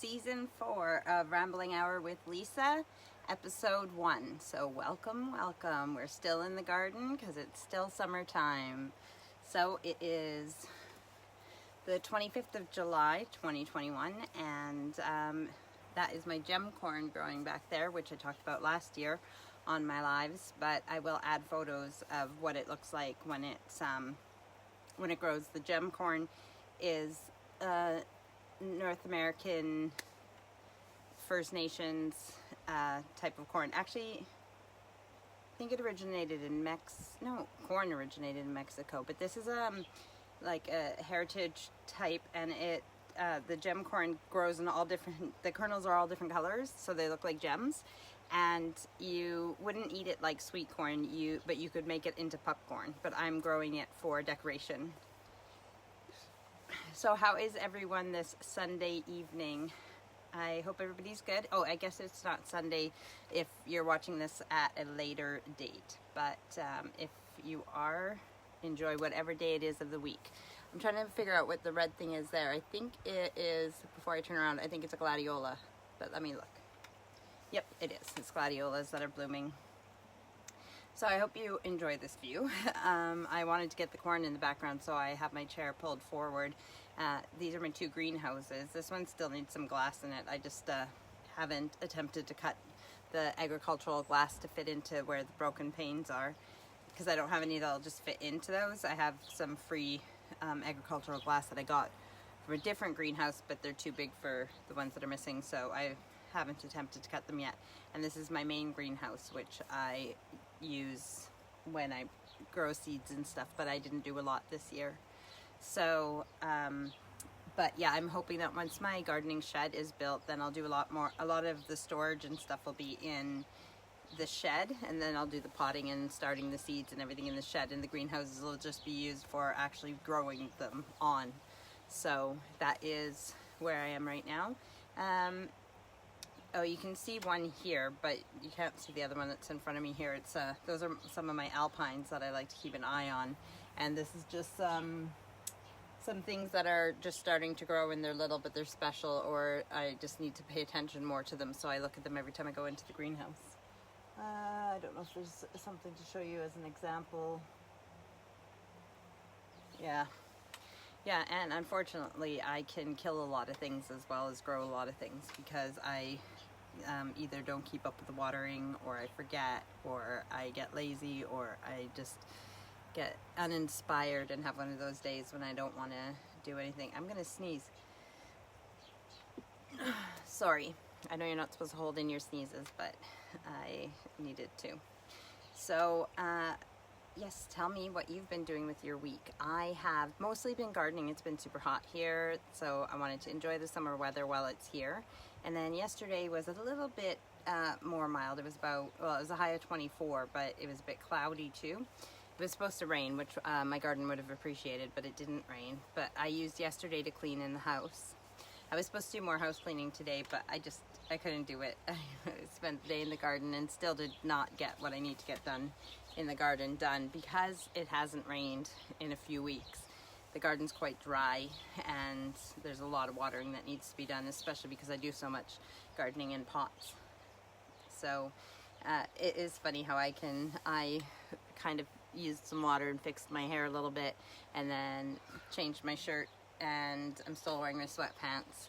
Season 4 of Rambling Hour with Lisa, Episode 1. So welcome, welcome. We're still in the garden because it's still summertime. So it is the 25th of July, 2021, and that is my gem corn growing back there, which I talked about last year on my lives, but I will add photos of what it looks like when it grows. The gem corn is North American First Nations type of corn. Actually, I think it originated in corn originated in Mexico, but this is like a heritage type, and it the gem corn grows in all different, the kernels are all different colors, so they look like gems, and you wouldn't eat it like sweet corn, but you could make it into popcorn, but I'm growing it for decoration. So how is everyone this Sunday evening? I hope everybody's good. Oh, I guess it's not Sunday if you're watching this at a later date, but if you are, enjoy whatever day it is of the week. I'm trying to figure out what the red thing is there. I think it is, before I turn around, I think it's a gladiola, but let me look. Yep, it is. It's gladiolas that are blooming. So I hope you enjoy this view. I wanted to get the corn in the background, so I have my chair pulled forward. These are my two greenhouses. This one still needs some glass in it. I just haven't attempted to cut the agricultural glass to fit into where the broken panes are, because I don't have any that'll just fit into those. I have some free agricultural glass that I got from a different greenhouse, but they're too big for the ones that are missing, so I haven't attempted to cut them yet. And this is my main greenhouse, which I use when I grow seeds and stuff, but I didn't do a lot this year. So but yeah, I'm hoping that once my gardening shed is built, then I'll do a lot of the storage and stuff will be in the shed, and then I'll do the potting and starting the seeds and everything in the shed, and the greenhouses will just be used for actually growing them on. So that is where I am right now. Oh, you can see one here, but you can't see the other one that's in front of me here. It's those are some of my alpines that I like to keep an eye on, and this is just some things that are just starting to grow and they're little, but they're special, or I just need to pay attention more to them, so I look at them every time I go into the greenhouse. I don't know if there's something to show you as an example. Yeah, and unfortunately I can kill a lot of things as well as grow a lot of things, because I either don't keep up with the watering, or I forget, or I get lazy, or I just get uninspired and have one of those days when I don't want to do anything. I'm gonna sneeze. Sorry, I know you're not supposed to hold in your sneezes, but I needed to. So yes, tell me what you've been doing with your week. I have mostly been gardening. It's been super hot here, so I wanted to enjoy the summer weather while it's here. And then yesterday was a little bit more mild. It was it was a high of 24, but it was a bit cloudy too. It was supposed to rain, which my garden would have appreciated, but it didn't rain. But I used yesterday to clean in the house. I was supposed to do more house cleaning today, but I couldn't do it. I spent the day in the garden and still did not get what I need to get done in the garden done, because it hasn't rained in a few weeks. The garden's quite dry, and there's a lot of watering that needs to be done, especially because I do so much gardening in pots. So it is funny how I kind of used some water and fixed my hair a little bit, and then changed my shirt, and I'm still wearing my sweatpants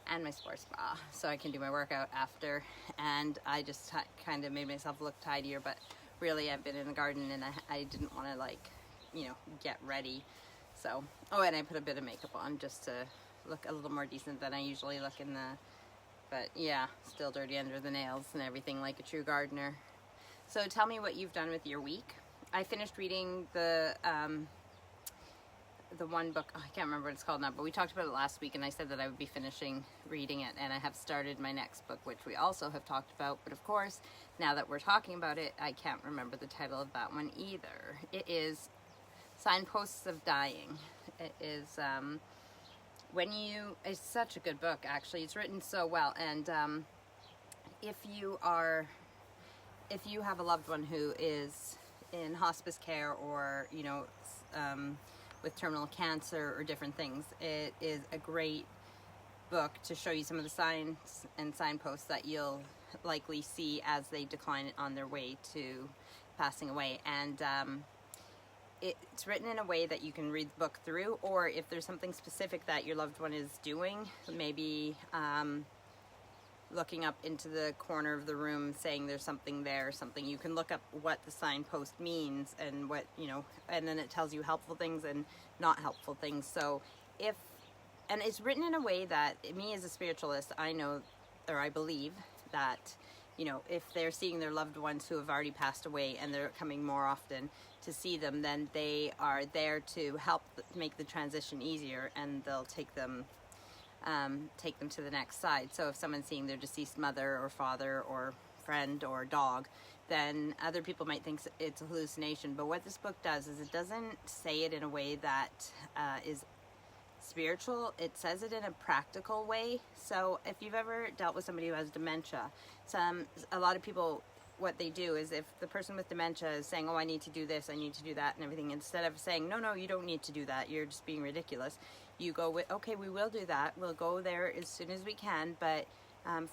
and my sports bra, so I can do my workout after, and I just kind of made myself look tidier. But really, I've been in the garden, and I didn't want to get ready. So, oh, and I put a bit of makeup on just to look a little more decent than I usually look but yeah, still dirty under the nails and everything, like a true gardener. So tell me what you've done with your week. I finished reading the one book, I can't remember what it's called now, but we talked about it last week, and I said that I would be finishing reading it, and I have started my next book, which we also have talked about, but of course, now that we're talking about it, I can't remember the title of that one either. It is Signposts of Dying. It is it's such a good book, actually. It's written so well, and if you have a loved one who is in hospice care, or with terminal cancer or different things, it is a great book to show you some of the signs and signposts that you'll likely see as they decline on their way to passing away. And it's written in a way that you can read the book through, or if there's something specific that your loved one is doing, maybe looking up into the corner of the room saying there's something there or something, you can look up what the signpost means and what, you know, and then it tells you helpful things and not helpful things. So and it's written in a way that, me as a spiritualist, I know, or I believe that, you know, if they're seeing their loved ones who have already passed away and they're coming more often to see them, then they are there to help make the transition easier, and they'll take them to the next side. So if someone's seeing their deceased mother or father or friend or dog, then other people might think it's a hallucination. But what this book does is it doesn't say it in a way that is spiritual. It says it in a practical way. So if you've ever dealt with somebody who has dementia, a lot of people, what they do is, if the person with dementia is saying, oh, I need to do this, I need to do that and everything, instead of saying, no, you don't need to do that, you're just being ridiculous, you go with, okay, we will do that, we'll go there as soon as we can, but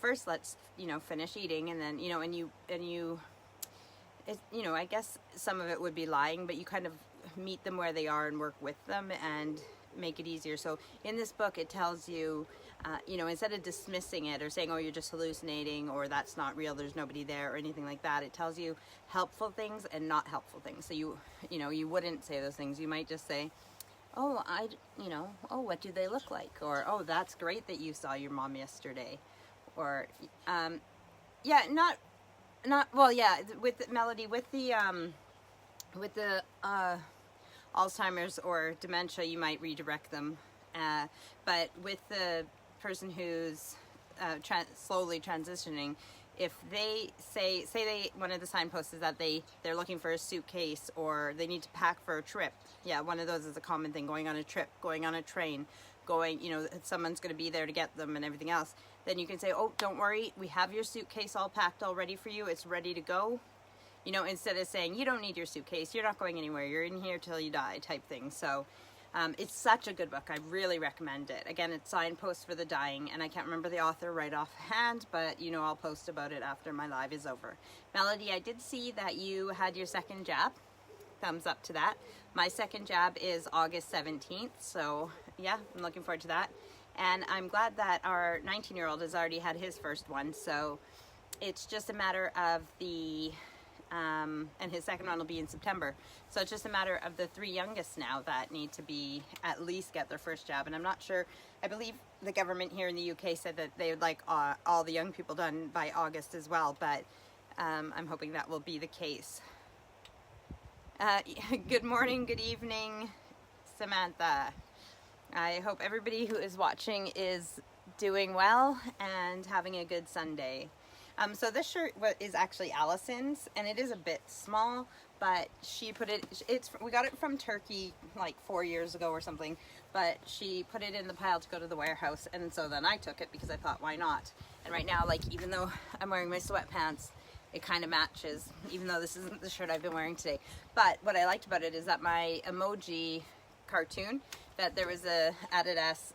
first let's, you know, finish eating, and then, you know, and you you know, I guess some of it would be lying, but you kind of meet them where they are and work with them and make it easier. So in this book, it tells you, you know, instead of dismissing it or saying, oh, you're just hallucinating, or that's not real, there's nobody there, or anything like that, it tells you helpful things and not helpful things. So you know, you wouldn't say those things. You might just say, oh, you know, oh, what do they look like? Or, oh, that's great that you saw your mom yesterday. Or, yeah, well, yeah, with Melody, with the Alzheimer's or dementia, you might redirect them. But with the person who's slowly transitioning, if they say one of the signposts is that they're looking for a suitcase, or they need to pack for a trip. Yeah, one of those is a common thing, going on a trip, going on a train, you know, someone's going to be there to get them and everything else. Then you can say, oh, don't worry, we have your suitcase all packed all ready for you, it's ready to go. You know, instead of saying, you don't need your suitcase, you're not going anywhere, you're in here till you die type thing. So it's such a good book. I really recommend it. Again, it's Signposts for the Dying, and I can't remember the author right offhand, but, you know, I'll post about it after my live is over. Melody, I did see that you had your second jab. Thumbs up to that. My second jab is August 17th, so yeah, I'm looking forward to that. And I'm glad that our 19-year-old has already had his first one, so it's just a matter of and his second one will be in September. So it's just a matter of the 3 youngest now that need to at least get their first jab. And I'm not sure, I believe the government here in the UK said that they would like all the young people done by August as well, but I'm hoping that will be the case. Good morning, good evening, Samantha. I hope everybody who is watching is doing well and having a good Sunday. So this shirt is actually Allison's, and it is a bit small, but she put we got it from Turkey like 4 years ago or something, but she put it in the pile to go to the warehouse, and so then I took it because I thought, why not? And right now, like, even though I'm wearing my sweatpants, it kind of matches, even though this isn't the shirt I've been wearing today. But what I liked about it is that my emoji cartoon, that there was a Adidas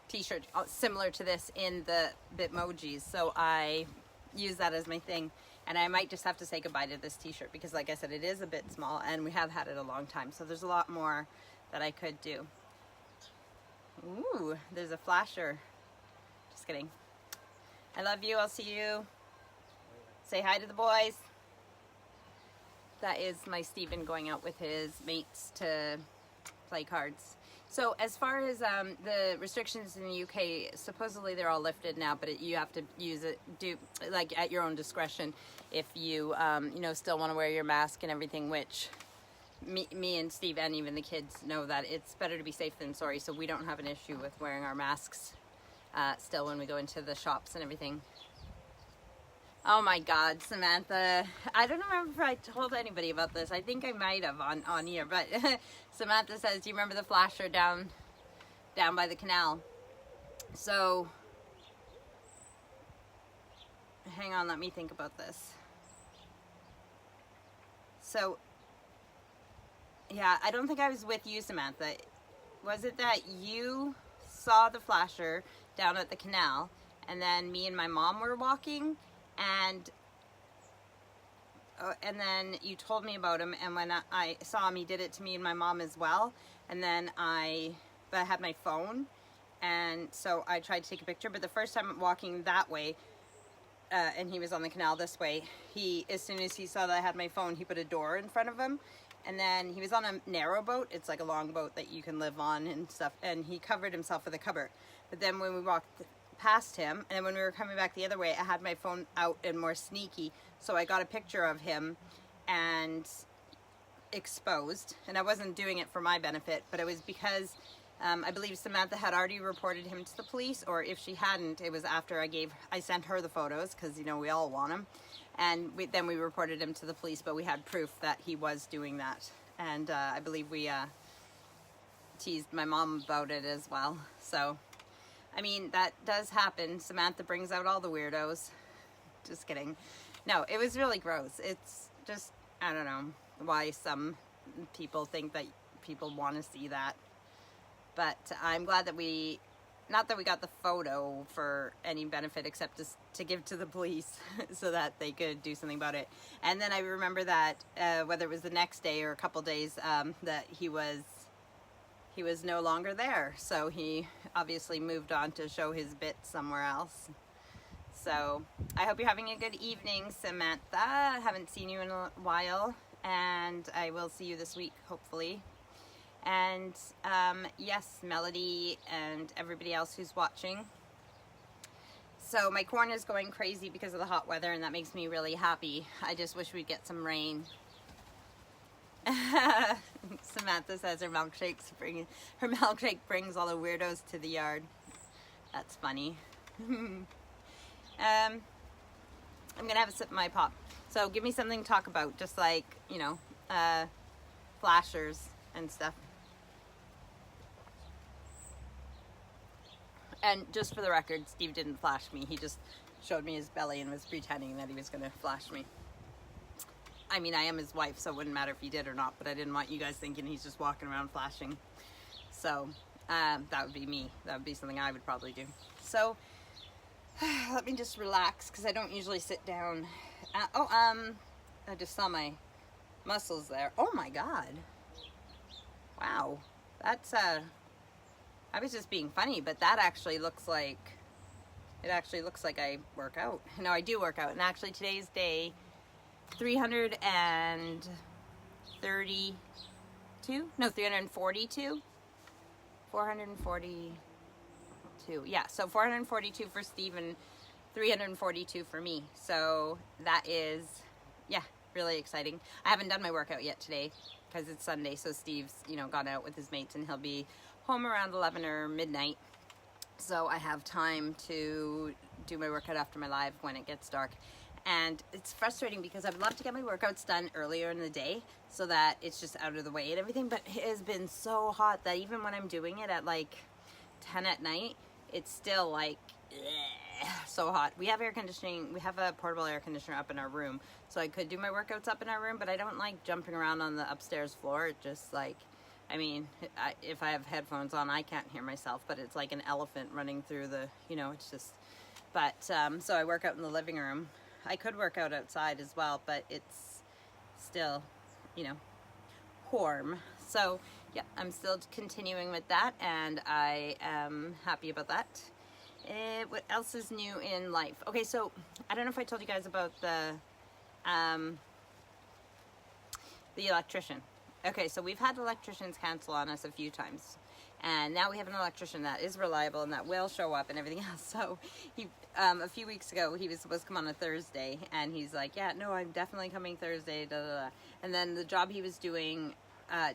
t-shirt similar to this in the Bitmojis, so I use that as my thing, and I might just have to say goodbye to this t-shirt because, like I said, it is a bit small and we have had it a long time, so there's a lot more that I could do. Ooh, there's a flasher. Just kidding. I love you. I'll see you. Say hi to the boys. That is my Stephen going out with his mates to play cards. So as far as the restrictions in the UK, supposedly they're all lifted now, but you have to do like at your own discretion if you you know, still want to wear your mask and everything, which me and Steve and even the kids know that it's better to be safe than sorry, so we don't have an issue with wearing our masks still when we go into the shops and everything. Oh my God, Samantha. I don't remember if I told anybody about this. I think I might have on here, but Samantha says, do you remember the flasher down by the canal? So, hang on, let me think about this. So, yeah, I don't think I was with you, Samantha. Was it that you saw the flasher down at the canal, and then me and my mom were walking, and then you told me about him, and when I saw him, he did it to me and my mom as well. And then I had my phone, and so I tried to take a picture, but the first time walking that way, and he was on the canal this way, as soon as he saw that I had my phone, he put a door in front of him, and then he was on a narrow boat. It's like a long boat that you can live on and stuff, and he covered himself with a cover. But then when we walked past him, and then when we were coming back the other way, I had my phone out and more sneaky, so I got a picture of him and exposed, and I wasn't doing it for my benefit, but it was because I believe Samantha had already reported him to the police, or if she hadn't, it was after I sent her the photos, because you know we all want them, and then we reported him to the police, but we had proof that he was doing that, and I believe we teased my mom about it as well. So I mean, that does happen. Samantha brings out all the weirdos. Just kidding. No, it was really gross. It's just, I don't know why some people think that people want to see that. But I'm glad that not that we got the photo for any benefit except to give to the police so that they could do something about it. And then I remember that whether it was the next day or a couple days, that he was no longer there. So he obviously moved on to show his bit somewhere else. So I hope you're having a good evening, Samantha. I haven't seen you in a while, and I will see you this week, hopefully. And yes, Melody and everybody else who's watching. So my corn is going crazy because of the hot weather, and that makes me really happy. I just wish we'd get some rain. Samantha says her milkshake brings all the weirdos to the yard. That's funny. I'm gonna have a sip of my pop. So give me something to talk about, just like, you know, flashers and stuff. And just for the record, Steve didn't flash me. He just showed me his belly and was pretending that he was gonna flash me. I mean, I am his wife, so it wouldn't matter if he did or not, but I didn't want you guys thinking he's just walking around flashing. So that would be me. That would be something I would probably do. So let me just relax, because I don't usually sit down. I just saw my muscles there. Oh my God. Wow. That's, I was just being funny, but that actually looks like, I work out. No, I do work out. And actually today's day 342? No, 342? 442. Yeah, so 442 for Steve and 342 for me. So that is, yeah, really exciting. I haven't done my workout yet today because it's Sunday, so Steve's, you know, gone out with his mates and he'll be home around 11 or midnight. So I have time to do my workout after my live when it gets dark. And it's frustrating because I'd love to get my workouts done earlier in the day so that it's just out of the way and everything, but it has been so hot that even when I'm doing it at like 10 at night, it's still like so hot. We have air conditioning. We have a portable air conditioner up in our room, so I could do my workouts up in our room, but I don't like jumping around on the upstairs floor. It just like, I mean, if I have headphones on, I can't hear myself, but it's like an elephant running through the, you know, it's just, but so I work out in the living room. I could work out outside as well, but it's still, you know, warm. So yeah, I'm still continuing with that, and I am happy about that. What else is new in life? Okay, so I don't know if I told you guys about the electrician. Okay, so we've had electricians cancel on us a few times, and now we have an electrician that is reliable and that will show up and everything else. So he, a few weeks ago, he was supposed to come on a Thursday, and he's like, yeah, no, I'm definitely coming Thursday, da, da, da. And then the job he was doing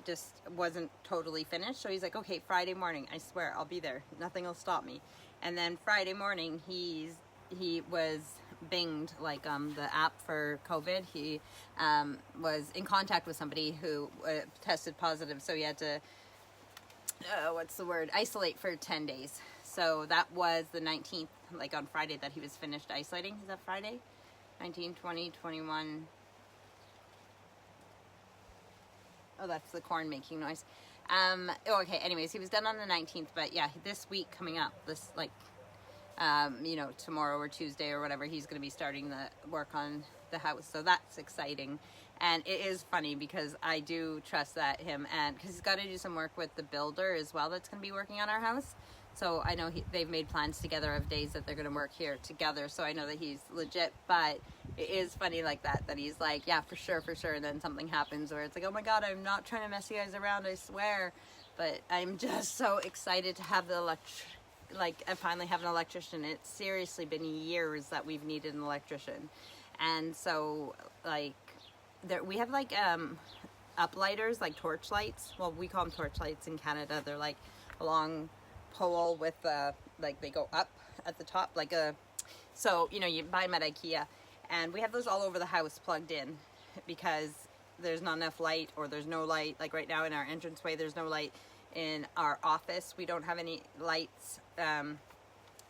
just wasn't totally finished, so he's like, okay, Friday morning, I swear, I'll be there. Nothing will stop me. And then Friday morning, he was binged, like the app for COVID. He was in contact with somebody who tested positive, so he had to isolate for 10 days. So that was the 19th, like on Friday, that he was finished isolating. Is that Friday? 19, 20, 21. Oh, that's the corn making noise. Okay, anyways, he was done on the 19th, but yeah, this week coming up, this like, you know, tomorrow or Tuesday or whatever, he's going to be starting the work on the house. So that's exciting. And it is funny because I do trust that him, and because he's got to do some work with the builder as well that's going to be working on our house. So I know they've made plans together of days that they're going to work here together. So I know that he's legit, but it is funny like that he's like, yeah, for sure. And then something happens where it's like, oh my God, I'm not trying to mess you guys around, I swear. But I'm just so excited to have the I finally have an electrician. It's seriously been years that we've needed an electrician. And so like, we have like uplighters, like torch lights. Well, we call them torch lights in Canada. They're like a long pole with like they go up at the top, like so you know, you buy them at IKEA, and we have those all over the house plugged in because there's not enough light, or there's no light. Like right now in our entranceway, there's no light. In our office, we don't have any lights.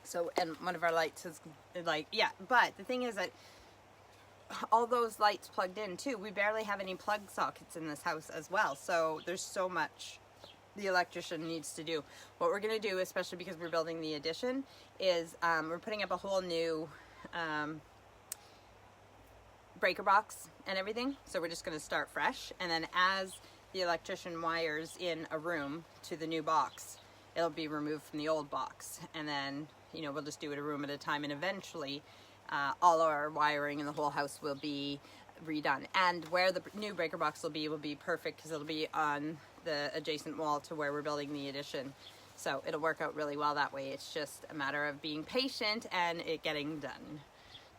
So, and one of our lights is like, yeah, but the thing is that all those lights plugged in too, we barely have any plug sockets in this house as well. So there's so much the electrician needs to do. What we're going to do, especially because we're building the addition, is we're putting up a whole new breaker box and everything. So we're just going to start fresh, and then as the electrician wires in a room to the new box, it'll be removed from the old box, and then, you know, we'll just do it a room at a time, and eventually all our wiring in the whole house will be redone. And where the new breaker box will be perfect, because it'll be on the adjacent wall to where we're building the addition. So it'll work out really well that way. It's just a matter of being patient and it getting done.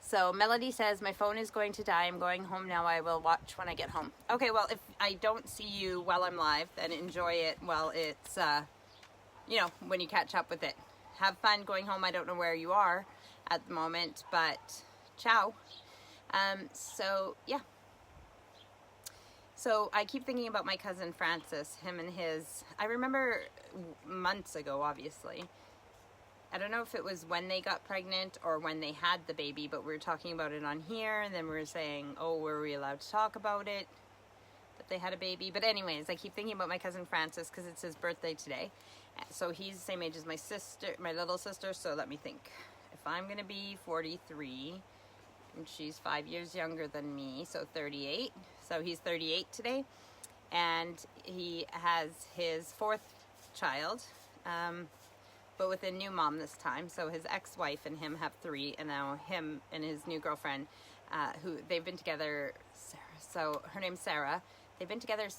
So Melody says, my phone is going to die. I'm going home now. I will watch when I get home. Okay, well, if I don't see you while I'm live, then enjoy it while it's, you know, when you catch up with it. Have fun going home. I don't know where you are at the moment, but ciao. So, yeah. So I keep thinking about my cousin Francis, him and his, I remember months ago, obviously. I don't know if it was when they got pregnant or when they had the baby, but we were talking about it on here, and then we were saying, oh, were we allowed to talk about it, that they had a baby? But anyways, I keep thinking about my cousin Francis because it's his birthday today. So he's the same age as my sister, my little sister, so let me think. If I'm going to be 43, and she's 5 years younger than me, so 38. So he's 38 today, and he has his fourth child, but with a new mom this time. So his ex-wife and him have 3, and now him and his new girlfriend, who they've been together, Sarah, so her name's Sarah. They've been together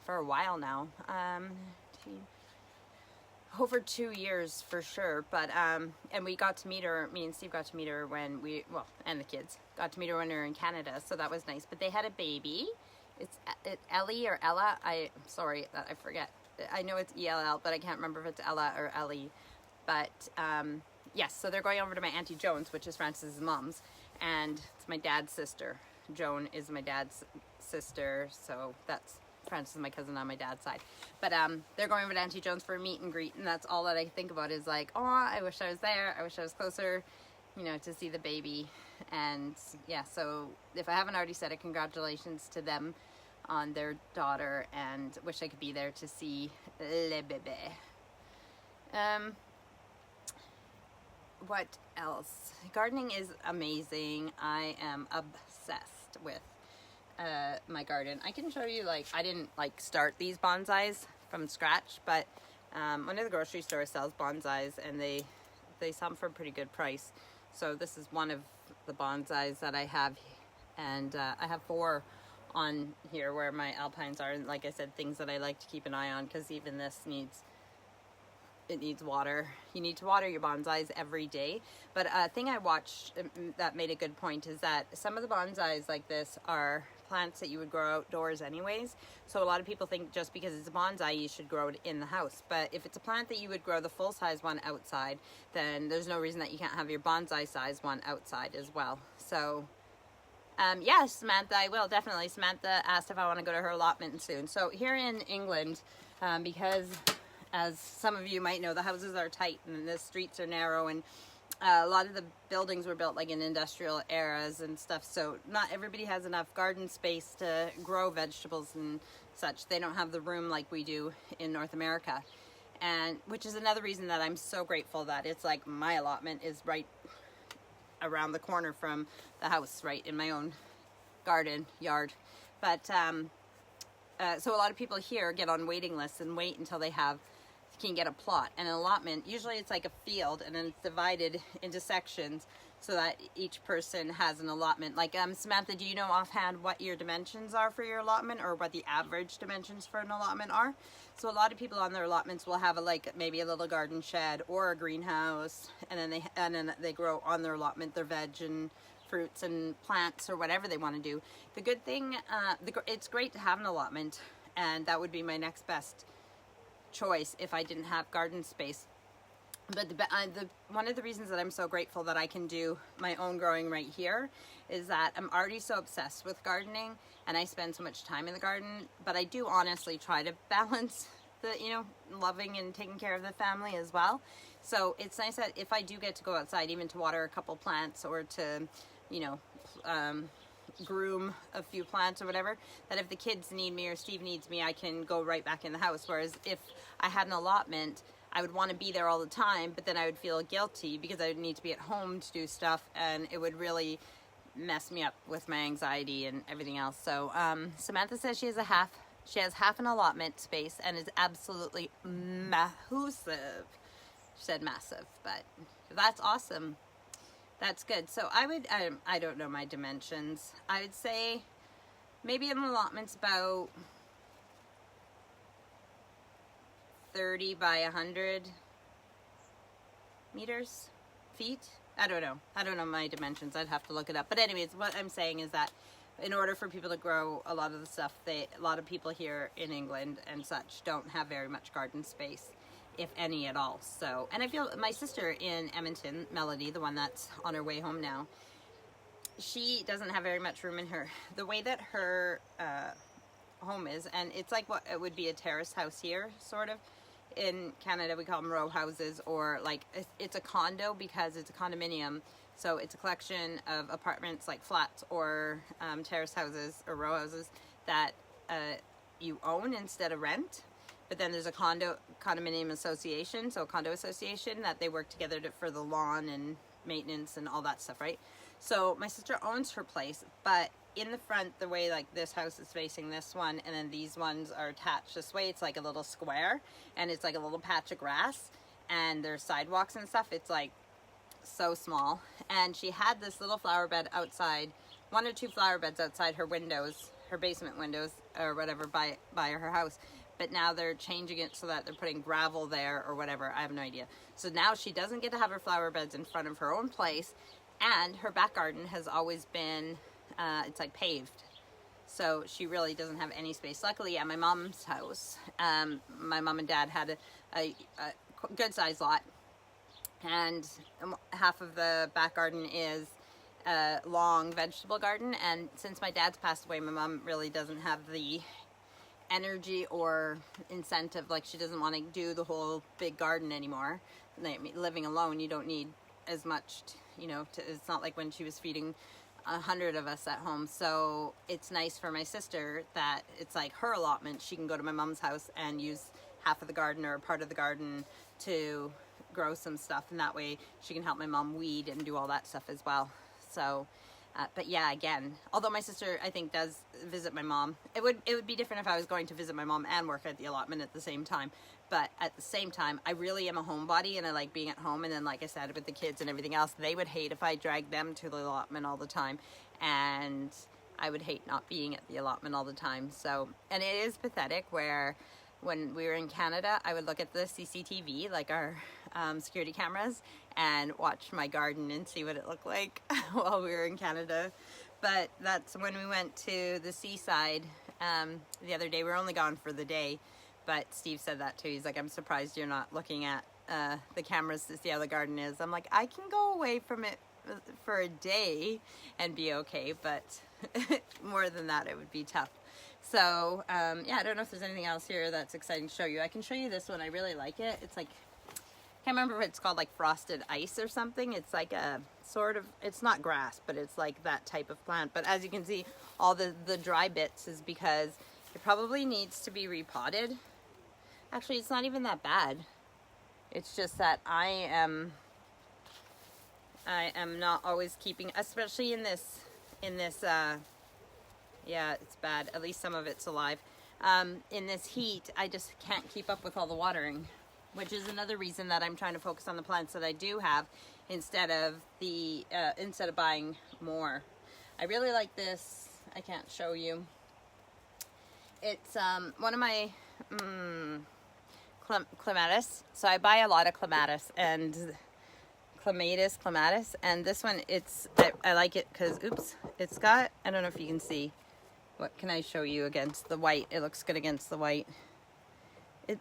for a while now, over 2 years for sure, but and we got to meet her, me and Steve got to meet her when and the kids got to meet her when we were in Canada, so that was nice. But they had a baby. It's Ellie or Ella. I'm sorry that I forget. I know it's ELL, but I can't remember if it's Ella or Ellie. But yes, so they're going over to my Auntie Joan's, which is Francis's mom's, and it's my dad's sister. Joan is my dad's sister, so that's Francis is my cousin on my dad's side. But they're going over to Auntie Joan's for a meet and greet, and that's all that I think about is like, oh, I wish I was there. I wish I was closer, you know, to see the baby. And yeah, so if I haven't already said it, congratulations to them on their daughter, and wish I could be there to see le bébé. What else? Gardening is amazing. I am obsessed with my garden. I can show you, like, I didn't like start these bonsais from scratch, but one of the grocery stores sells bonsais, and they sell them for a pretty good price. So this is one of the bonsais that I have, and I have 4 on here where my alpines are, and like I said, things that I like to keep an eye on, because even this needs water. You need to water your bonsais every day. But a thing I watched that made a good point is that some of the bonsais like this are plants that you would grow outdoors anyways. So a lot of people think just because it's a bonsai you should grow it in the house. But if it's a plant that you would grow the full-size one outside, then there's no reason that you can't have your bonsai size one outside as well. So yes, Samantha, I will, definitely. Samantha asked if I want to go to her allotment soon. So here in England, because as some of you might know, the houses are tight and the streets are narrow, and a lot of the buildings were built like in industrial eras and stuff, so not everybody has enough garden space to grow vegetables and such. They don't have the room like we do in North America, and which is another reason that I'm so grateful that it's like my allotment is right around the corner from the house, right in my own garden yard. But so a lot of people here get on waiting lists and wait until they can get a plot. And an allotment, usually it's like a field, and then it's divided into sections so that each person has an allotment. Like Samantha, do you know offhand what your dimensions are for your allotment, or what the average dimensions for an allotment are? So a lot of people on their allotments will have maybe a little garden shed or a greenhouse, and then they grow on their allotment their veg and fruits and plants or whatever they want to do. The good thing, it's great to have an allotment, and that would be my next best choice if I didn't have garden space. But one of the reasons that I'm so grateful that I can do my own growing right here is that I'm already so obsessed with gardening, and I spend so much time in the garden, but I do honestly try to balance the, loving and taking care of the family as well. So it's nice that if I do get to go outside, even to water a couple plants or to, groom a few plants or whatever, that if the kids need me or Steve needs me, I can go right back in the house. Whereas if I had an allotment, I would want to be there all the time, but then I would feel guilty because I would need to be at home to do stuff, and it would really mess me up with my anxiety and everything else. So Samantha says she has half an allotment space and is absolutely massive. She said massive, but that's awesome. That's good. So I don't know my dimensions. I would say maybe an allotment's about 30 by 100 feet. I don't know my dimensions. I'd have to look it up. But anyways, what I'm saying is that in order for people to grow a lot of the stuff, a lot of people here in England and such don't have very much garden space, if any at all. So, and I feel my sister in Edmonton, Melody, the one that's on her way home now, she doesn't have very much room in the way that her home is, and it's like what it would be a terrace house here, sort of. In Canada, we call them row houses, or like it's a condo because it's a condominium. So it's a collection of apartments, like flats or terrace houses or row houses that you own instead of rent. But then there's a condominium association, so a condo association that they work together for the lawn and maintenance and all that stuff, right? So my sister owns her place, but in the front, the way like this house is facing this one, and then these ones are attached this way, it's like a little square, and it's like a little patch of grass, and there's sidewalks and stuff. It's like so small. And she had this little flower bed outside, 1 or 2 flower beds outside her windows, her basement windows or whatever by her house. But now they're changing it so that they're putting gravel there or whatever. I have no idea. So now she doesn't get to have her flower beds in front of her own place, and her back garden has always been it's like paved, so she really doesn't have any space. Luckily at my mom's house, my mom and dad had a good sized lot, and half of the back garden is a long vegetable garden. And since my dad's passed away, my mom really doesn't have the energy or incentive, like she doesn't want to do the whole big garden anymore. Living alone, you don't need as much, it's not like when she was feeding 100 of us at home. So it's nice for my sister that it's like her allotment. She can go to my mom's house and use half of the garden or part of the garden to grow some stuff, and that way she can help my mom weed and do all that stuff as well. So but yeah, again, although my sister I think does visit my mom, it would be different if I was going to visit my mom and work at the allotment at the same time. But at the same time, I really am a homebody, and I like being at home. And then, like I said, with the kids and everything else, they would hate if I dragged them to the allotment all the time, and I would hate not being at the allotment all the time. So, and it is pathetic where when we were in Canada, I would look at the CCTV, like our security cameras, and watch my garden and see what it looked like while we were in Canada. But that's when we went to the seaside the other day. We were only gone for the day, but Steve said that too. He's like, I'm surprised you're not looking at the cameras to see how the garden is. I'm like, I can go away from it for a day and be okay, but more than that, it would be tough. So yeah, I don't know if there's anything else here that's exciting to show you. I can show you this one. I really like it. It's like can't remember if it's called like frosted ice or something. It's like a sort of, it's not grass, but it's like that type of plant. But as you can see, all the dry bits is because it probably needs to be repotted. Actually, it's not even that bad. It's just that I am not always keeping, especially in this, yeah, it's bad. At least some of it's alive. In this heat, I just can't keep up with all the watering, which is another reason that I'm trying to focus on the plants that I do have instead of buying more. I really like this. I can't show you. It's one of my clematis. So I buy a lot of clematis and clematis, and this one, I like it because, oops, it's got, I don't know if you can see. What can I show you against the white? It looks good against the white.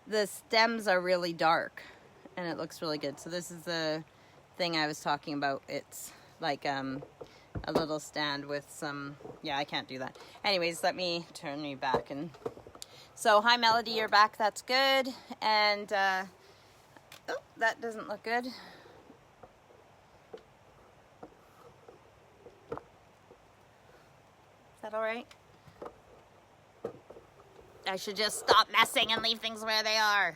The stems are really dark and it looks really good. So this is the thing I was talking about. It's like a little stand with some, yeah, I can't do that. Anyways, let me turn you back. And so, hi Melody, you're back. That's good. And oh, that doesn't look good. Is that all right? I should just stop messing and leave things where they are.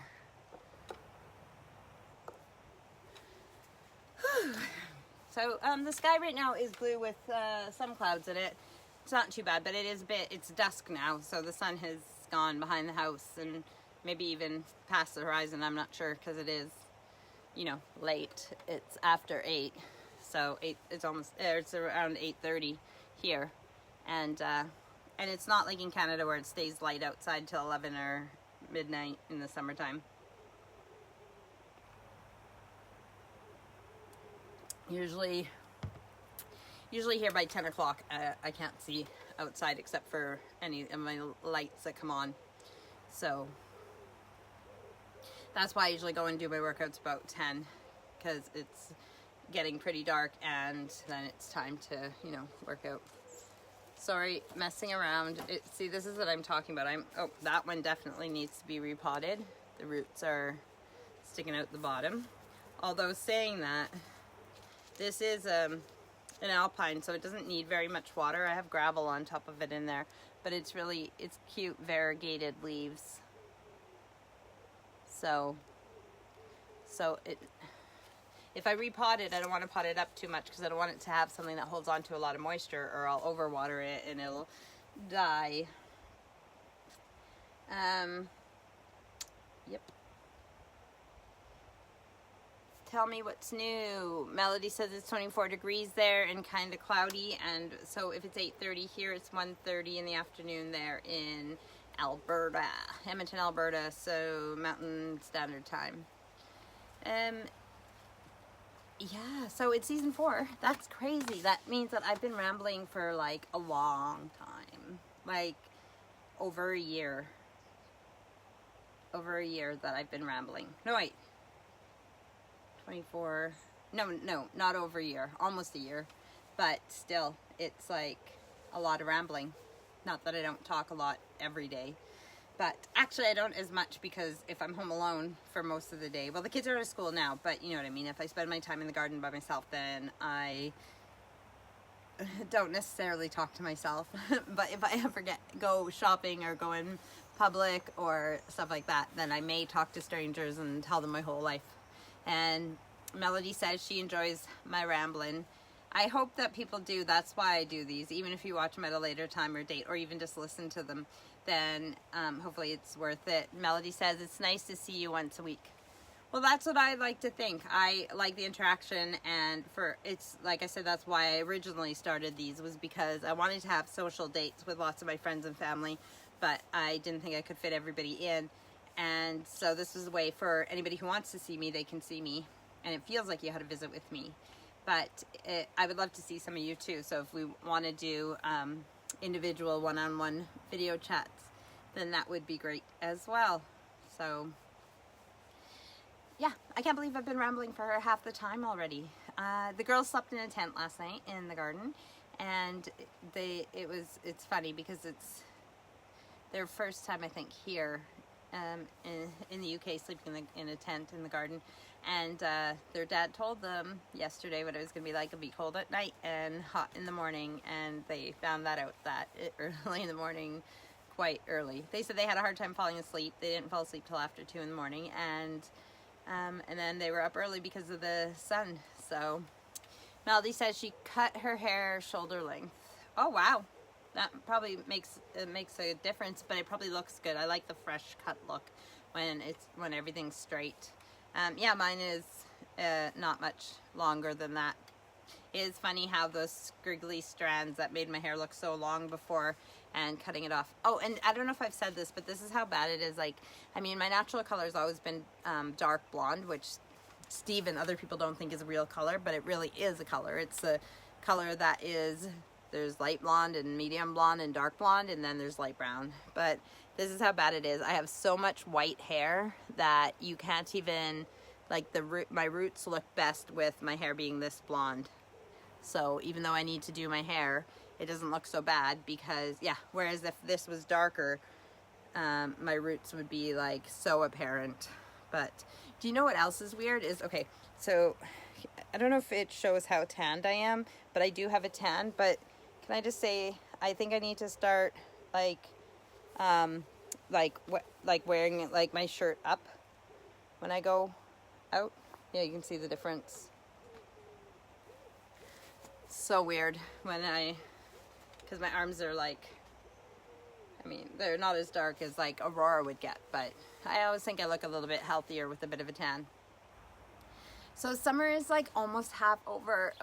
So the sky right now is blue with some clouds in it. It's not too bad, but it is it's dusk now, so the sun has gone behind the house and maybe even past the horizon. I'm not sure because it is, you know, late. It's after 8, so it's around 8:30 here, and it's not like in Canada where it stays light outside till 11 or midnight in the summertime. Usually here by 10 o'clock, I can't see outside except for any of my lights that come on. So that's why I usually go and do my workouts about 10, because it's getting pretty dark and then it's time to, you know, work out. Sorry, messing around. See, this is what I'm talking about. Oh, that one definitely needs to be repotted. The roots are sticking out the bottom. Although saying that, this is an alpine, so it doesn't need very much water. I have gravel on top of it in there, but it's cute variegated leaves. So if I repot it, I don't want to pot it up too much because I don't want it to have something that holds on to a lot of moisture, or I'll overwater it and it'll die. Yep. Tell me what's new. Melody says it's 24 degrees there and kind of cloudy, and so if it's 8:30 here, it's 1:30 in the afternoon there in Alberta, Edmonton, Alberta, so Mountain Standard Time. Yeah, so it's season 4. That's crazy. That means that I've been rambling for like a long time, like over a year. Over a year that I've been rambling. No, wait. 24, no, not over a year, almost a year, but still, it's like a lot of rambling. Not that I don't talk a lot every day, but actually I don't as much, because if I'm home alone for most of the day, well, the kids are at school now, but you know what I mean, if I spend my time in the garden by myself, then I don't necessarily talk to myself. But if I ever go shopping or go in public or stuff like that, then I may talk to strangers and tell them my whole life. And Melody says she enjoys my rambling. I hope that people do. That's why I do these. Even if you watch them at a later time or date, or even just listen to them, then hopefully it's worth it. Melody says it's nice to see you once a week. Well, that's what I like to think. I like the interaction, and it's like I said, that's why I originally started these, was because I wanted to have social dates with lots of my friends and family, but I didn't think I could fit everybody in. And so this was a way for anybody who wants to see me, they can see me, and it feels like you had a visit with me. But I would love to see some of you too. So if we want to do individual one-on-one video chats, then that would be great as well. So yeah, I can't believe I've been rambling for half the time already. The girls slept in a tent last night in the garden, and it's funny because it's their first time, I think, here in the UK, sleeping in a tent in the garden. And their dad told them yesterday what it was going to be like. It'll be cold at night and hot in the morning. And they found that out early in the morning, quite early. They said they had a hard time falling asleep. They didn't fall asleep till after 2 in the morning. And then they were up early because of the sun. So Melody says she cut her hair shoulder length. Oh, wow. That probably makes a difference, but it probably looks good. I like the fresh cut look when everything's straight. Yeah, mine is not much longer than that. It is funny how those squiggly strands that made my hair look so long before and cutting it off. Oh, and I don't know if I've said this, but this is how bad it is. Like, I mean, my natural color has always been dark blonde, which Steve and other people don't think is a real color, but it really is a color. It's a color that is... There's light blonde and medium blonde and dark blonde, and then there's light brown. But this is how bad it is. I have so much white hair that you can't even, like, my roots look best with my hair being this blonde. So even though I need to do my hair, it doesn't look so bad because, yeah, whereas if this was darker, my roots would be, like, so apparent. But do you know what else is weird? Okay, so I don't know if it shows how tanned I am, but I do have a tan. But can I just say, I think I need to start wearing like my shirt up when I go out. Yeah, you can see the difference. So weird because my arms are like, I mean, they're not as dark as like Aurora would get, but I always think I look a little bit healthier with a bit of a tan. So summer is like almost half over.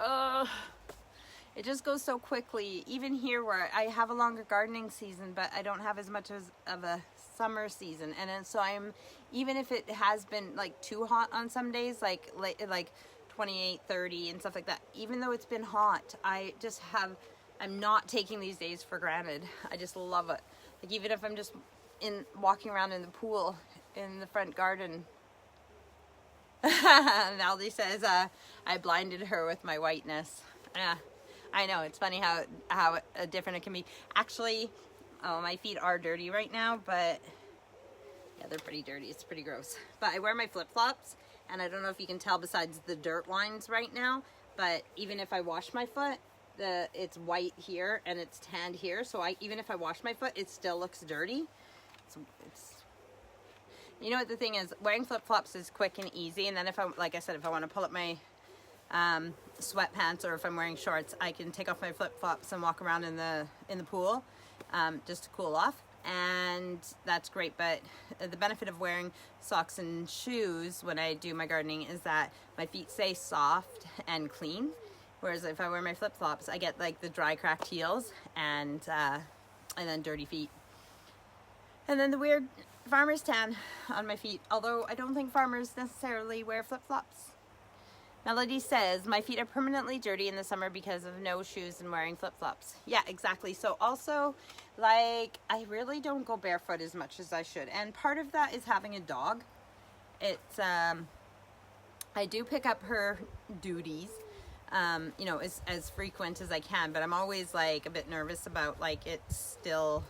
It just goes so quickly. Even here where I have a longer gardening season, but I don't have as much of a summer season. And then, so even if it has been like too hot on some days, like 28, 30 and stuff like that, even though it's been hot, I'm not taking these days for granted. I just love it. Like even if I'm just walking around in the pool in the front garden. Naldi says, I blinded her with my whiteness. Yeah. I know, it's funny how different it can be. Actually, my feet are dirty right now, but yeah, they're pretty dirty. It's pretty gross. But I wear my flip-flops, and I don't know if you can tell besides the dirt lines right now, but even if I wash my foot, it's white here and it's tanned here. So even if I wash my foot, it still looks dirty. You know what the thing is, wearing flip-flops is quick and easy, and then if I want to pull up my sweatpants, or if I'm wearing shorts, I can take off my flip-flops and walk around in the pool just to cool off, and that's great. But the benefit of wearing socks and shoes when I do my gardening is that my feet stay soft and clean, whereas if I wear my flip-flops, I get like the dry, cracked heels and then dirty feet, and then the weird farmer's tan on my feet, although I don't think farmers necessarily wear flip-flops. Melody says, my feet are permanently dirty in the summer because of no shoes and wearing flip-flops. Yeah, exactly. So also, like, I really don't go barefoot as much as I should. And part of that is having a dog. It's, I do pick up her duties, you know, as frequent as I can. But I'm always, like, a bit nervous about, like, it's still...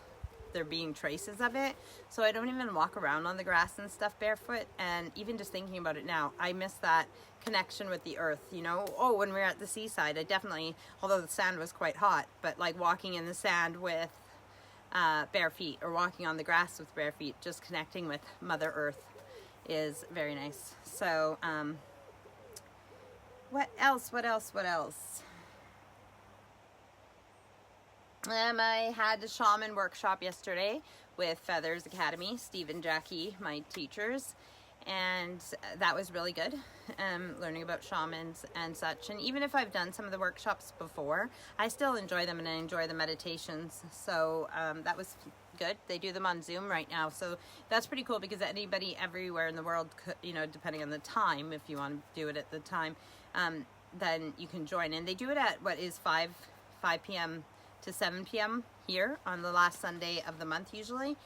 there being traces of it, so I don't even walk around on the grass and stuff barefoot. And even just thinking about it now, I miss that connection with the earth, you know. Oh, when we were at the seaside, I definitely, although the sand was quite hot, but like walking in the sand with bare feet, or walking on the grass with bare feet, just connecting with Mother Earth is very nice. So what else? I had a shaman workshop yesterday with Feathers Academy, Steve and Jackie, my teachers, and that was really good, learning about shamans and such. And even if I've done some of the workshops before, I still enjoy them, and I enjoy the meditations. So that was good. They do them on Zoom right now, so that's pretty cool, because anybody everywhere in the world could, you know, depending on the time, if you want to do it at the time, then you can join. And they do it at what is 5 p.m. to 7 p.m. here on the last Sunday of the month usually,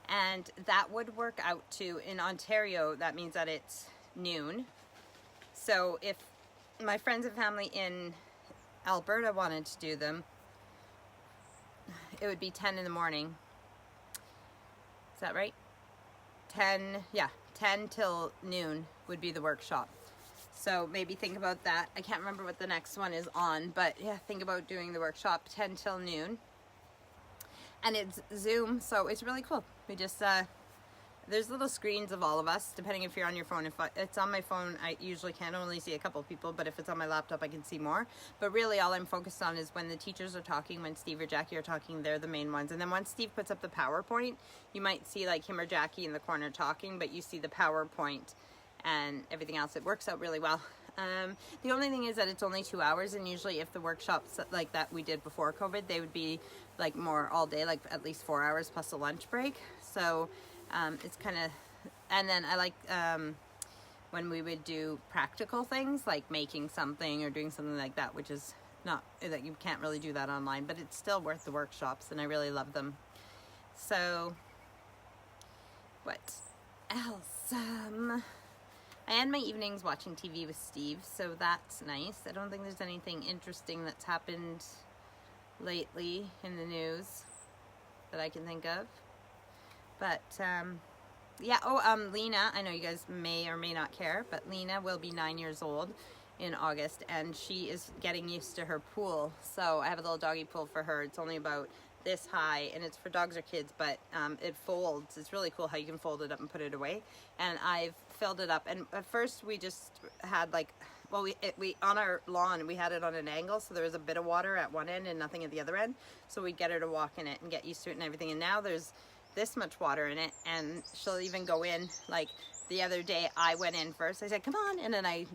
and that would work out to, in Ontario, that means that it's noon. So if my friends and family in Alberta wanted to do them, it would be 10 in the morning. Is that right? 10 till noon would be the workshop. So maybe think about that. I can't remember what the next one is on, but yeah, think about doing the workshop 10 till noon. And it's Zoom, so it's really cool. We just, there's little screens of all of us, depending if you're on your phone. If it's on my phone, I usually can only see a couple of people, but if it's on my laptop, I can see more. But really, all I'm focused on is when the teachers are talking, when Steve or Jackie are talking, they're the main ones. And then once Steve puts up the PowerPoint, you might see like him or Jackie in the corner talking, but you see the PowerPoint and everything else. It works out really well. The only thing is that it's only 2 hours, and usually if the workshops like that we did before COVID, they would be like more all day, like at least 4 hours plus a lunch break. So it's kind of, and then I like when we would do practical things like making something or doing something like that, which is not, that you can't really do that online, but it's still worth the workshops, and I really love them. So what else? I end my evenings watching TV with Steve, so that's nice. I don't think there's anything interesting that's happened lately in the news that I can think of. But yeah, Lena, I know you guys may or may not care, but Lena will be 9 years old in August, and she is getting used to her pool. So I have a little doggy pool for her. It's only about this high, and it's for dogs or kids, but it folds. It's really cool how you can fold it up and put it away. And I've filled it up, and at first we just had like, well, we on our lawn, we had it on an angle, so there was a bit of water at one end and nothing at the other end, so we'd get her to walk in it and get used to it and everything. And now there's this much water in it, and she'll even go in. Like the other day I went in first, I said come on, and then I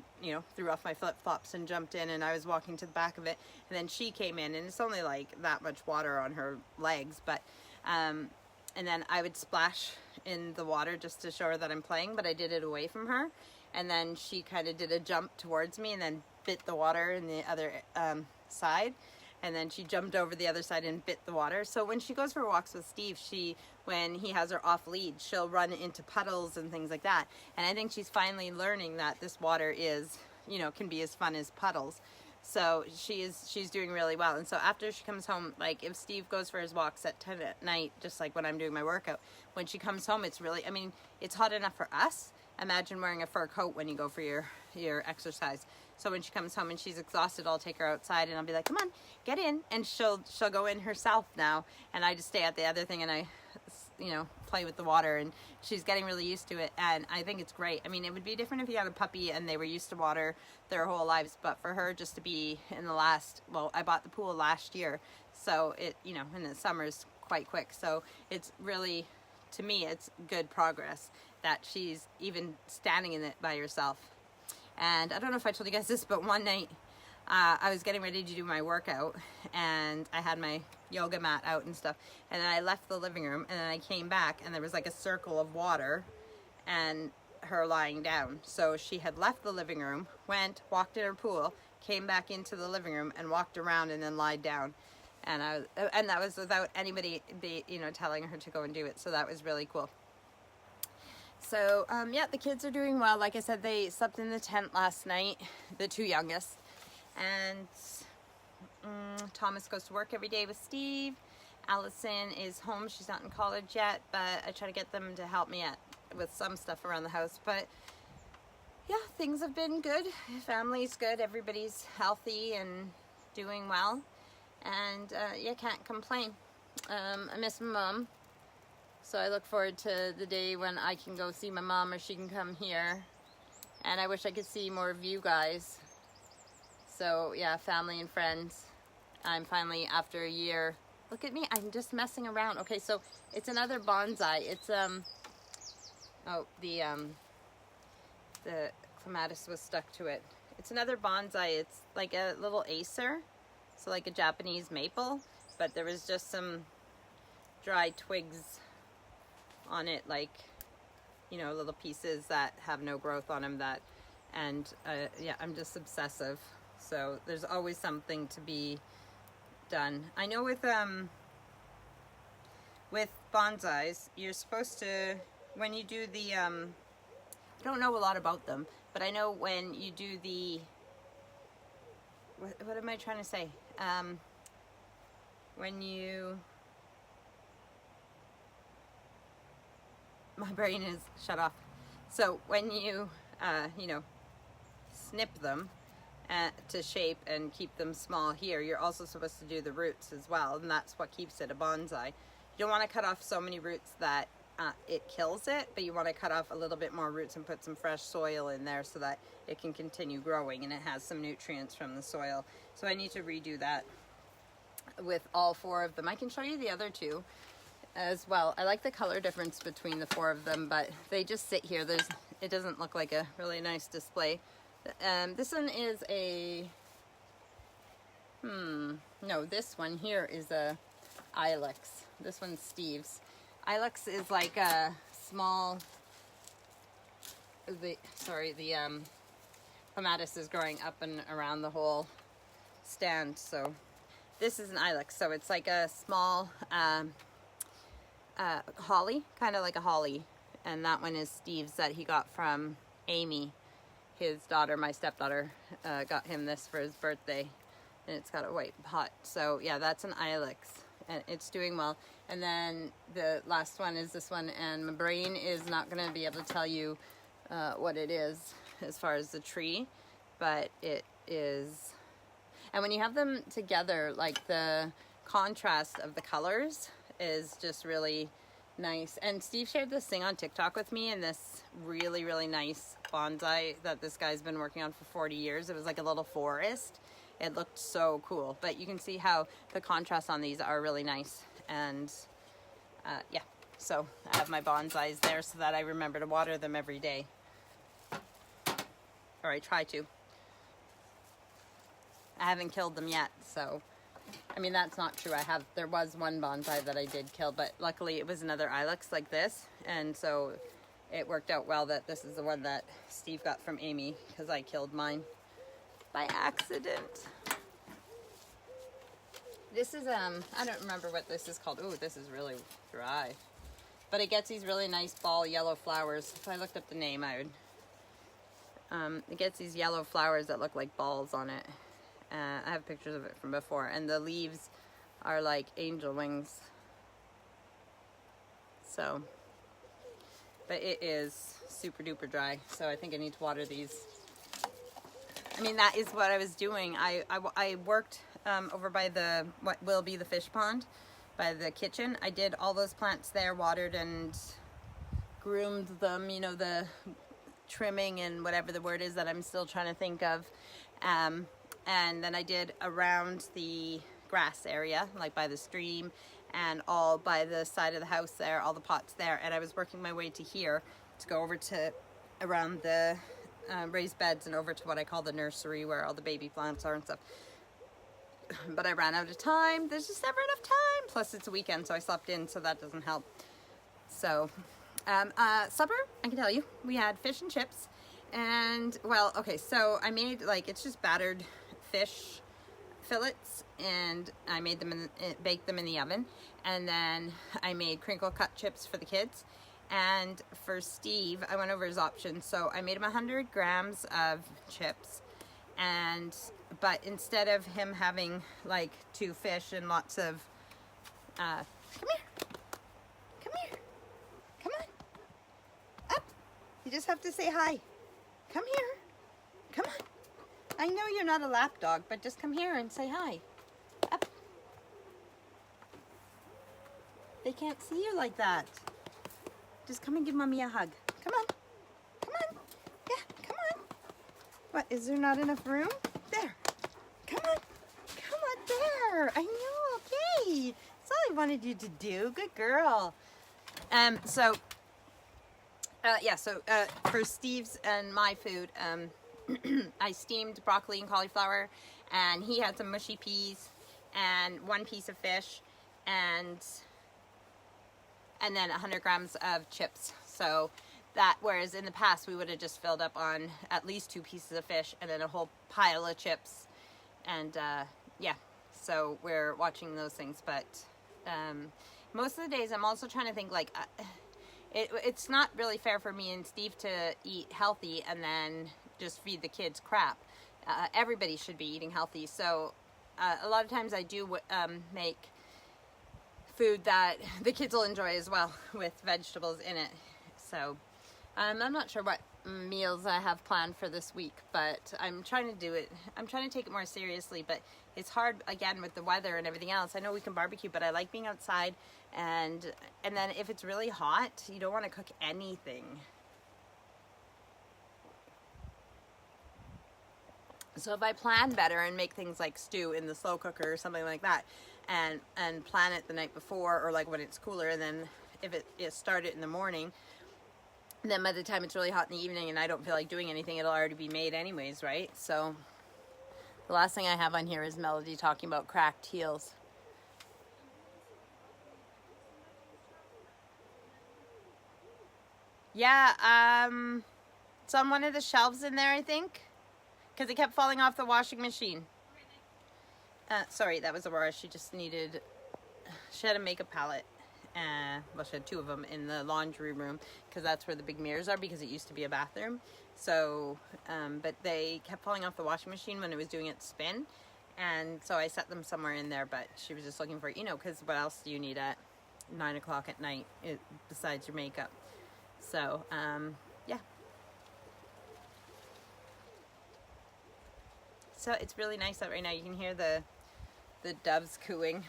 threw off my flip-flops and jumped in, and I was walking to the back of it, and then she came in, and it's only like that much water on her legs, but and then I would splash in the water just to show her that I'm playing, but I did it away from her, and then she kind of did a jump towards me and then bit the water in the other side. And then she jumped over the other side and bit the water. So when she goes for walks with Steve, when he has her off lead, she'll run into puddles and things like that. And I think she's finally learning that this water is, can be as fun as puddles. So she's doing really well. And so after she comes home, like if Steve goes for his walks at 10 at night, just like when I'm doing my workout, when she comes home, it's really, it's hot enough for us. Imagine wearing a fur coat when you go for your exercise. So when she comes home and she's exhausted, I'll take her outside and I'll be like, come on, get in. And she'll go in herself now. And I just stay at the other thing and I, play with the water, and she's getting really used to it. And I think it's great. It would be different if you had a puppy and they were used to water their whole lives. But for her just to be in I bought the pool last year. So it, in the summer is quite quick. So it's really, to me, it's good progress that she's even standing in it by herself. And I don't know if I told you guys this, but one night I was getting ready to do my workout, and I had my yoga mat out and stuff, and then I left the living room, and then I came back, and there was like a circle of water and her lying down. So she had left the living room, walked in her pool, came back into the living room, and walked around and then lied down. And that was without anybody telling her to go and do it. So that was really cool. So, yeah, the kids are doing well. Like I said, they slept in the tent last night, the two youngest. And Thomas goes to work every day with Steve. Allison is home. She's not in college yet, but I try to get them to help me with some stuff around the house. But, yeah, things have been good. Family's good. Everybody's healthy and doing well. And, yeah, can't complain. I miss my mom. So I look forward to the day when I can go see my mom or she can come here. And I wish I could see more of you guys. So yeah, family and friends. I'm finally, after a year, look at me, I'm just messing around. Okay, so it's another bonsai. It's, the clematis was stuck to it. It's another bonsai. It's like a little acer. So like a Japanese maple. But there was just some dry twigs on it, like little pieces that have no growth on them, yeah, I'm just obsessive, so there's always something to be done. I know with bonsais, you're supposed to, when you do the I don't know a lot about them, but I know when you do the what am I trying to say, when you my brain is shut off. So when you, you know, snip them to shape and keep them small here, you're also supposed to do the roots as well, and that's what keeps it a bonsai. You don't want to cut off so many roots that it kills it, but you want to cut off a little bit more roots and put some fresh soil in there so that it can continue growing and it has some nutrients from the soil. So I need to redo that with all 4 of them. I can show you the other 2 as well. I like the color difference between the 4 of them, but they just sit here. It doesn't look like a really nice display. This one is a, no, this one here is a Ilex. This one's Steve's. Ilex is like a small, the clematis is growing up and around the whole stand. So this is an Ilex. So it's like a small holly, kind of like a holly. And that one is Steve's that he got from Amy. His daughter, my stepdaughter, got him this for his birthday. And it's got a white pot. So yeah, that's an Ilex. And it's doing well. And then the last one is this one, and my brain is not going to be able to tell you what it is as far as the tree, but it is. And when you have them together, like the contrast of the colors is just really nice. And Steve shared this thing on TikTok with me, and this really, really nice bonsai that this guy's been working on for 40 years. It was like a little forest. It looked so cool, but you can see how the contrasts on these are really nice. And yeah, so I have my bonsais there so that I remember to water them every day, or I try to. I haven't killed them yet, so I mean, that's not true. There was one bonsai that I did kill, but luckily it was another Ilex like this, and so it worked out well that this is the one that Steve got from Amy, because I killed mine by accident. This is, I don't remember what this is called. Ooh, this is really dry. But it gets these really nice ball yellow flowers. If I looked up the name, I would. It gets these yellow flowers that look like balls on it. I have pictures of it from before. And the leaves are like angel wings. So, but it is super duper dry. So I think I need to water these. I mean, that is what I was doing. I worked over by what will be the fish pond, by the kitchen. I did all those plants there, watered and groomed them, you know, the trimming and whatever the word is that I'm still trying to think of. And then I did around the grass area, like by the stream and all by the side of the house there, all the pots there. And I was working my way to here to go over to around the raised beds and over to what I call the nursery, where all the baby plants are and stuff. But I ran out of time. There's just never enough time. Plus it's a weekend, so I slept in, so that doesn't help. So, supper, I can tell you, we had fish and chips. And, well, okay, so I made, like, it's just battered fish fillets, and I made them, baked them in the oven. And then I made crinkle cut chips for the kids. And for Steve, I went over his options. So I made him 100 grams of chips. But instead of him having like 2 fish and lots of, come here, come on, up. You just have to say hi. Come here, come on. I know you're not a lap dog, but just come here and say hi. Up. They can't see you like that. Just come and give Mommy a hug. Come on. Come on. Yeah, come on. What, is there not enough room? There. Come on. Come on, there. I know, okay. That's all I wanted you to do. Good girl. For Steve's and my food, I steamed broccoli and cauliflower, and he had some mushy peas and 1 piece of fish, and then 100 grams of chips. So that, whereas in the past we would have just filled up on at least 2 pieces of fish and then a whole pile of chips. And yeah, so we're watching those things. But most of the days I'm also trying to think, like, it's not really fair for me and Steve to eat healthy and then just feed the kids crap. Everybody should be eating healthy. So a lot of times I do make food that the kids will enjoy as well, with vegetables in it. So I'm not sure what meals I have planned for this week, but I'm trying to do it. I'm trying to take it more seriously, but it's hard again with the weather and everything else. I know we can barbecue, but I like being outside, and then if it's really hot, you don't want to cook anything. So if I plan better and make things like stew in the slow cooker or something like that, and plan it the night before, or like when it's cooler, and then if it started in the morning, then by the time it's really hot in the evening and I don't feel like doing anything, it'll already be made anyways, right? So the last thing I have on here is Melody talking about cracked heels. Yeah, it's on one of the shelves in there, I think, because it kept falling off the washing machine. Sorry, that was Aurora. She had a makeup palette. Well, she had two of them in the laundry room, because that's where the big mirrors are, because it used to be a bathroom. So, but they kept falling off the washing machine when it was doing its spin. And so I set them somewhere in there, but she was just looking for, because what else do you need at 9 o'clock at night besides your makeup? So, yeah. So it's really nice out right now. You can hear the doves cooing.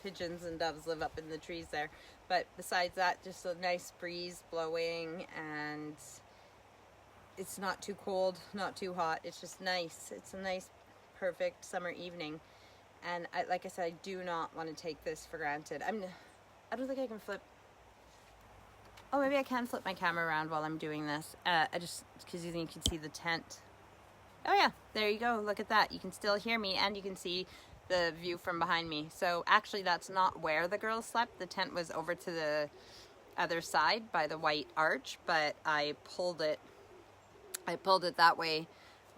Pigeons and doves live up in the trees there. But besides that, just a nice breeze blowing, and it's not too cold, not too hot. It's just nice. It's a nice, perfect summer evening. And like I said, I do not want to take this for granted. I don't think I can flip. Oh, maybe I can flip my camera around while I'm doing this. Because you can see the tent. Oh yeah, there you go. Look at that. You can still hear me, and you can see the view from behind me. So actually that's not where the girls slept. The tent was over to the other side by the white arch, but I pulled it that way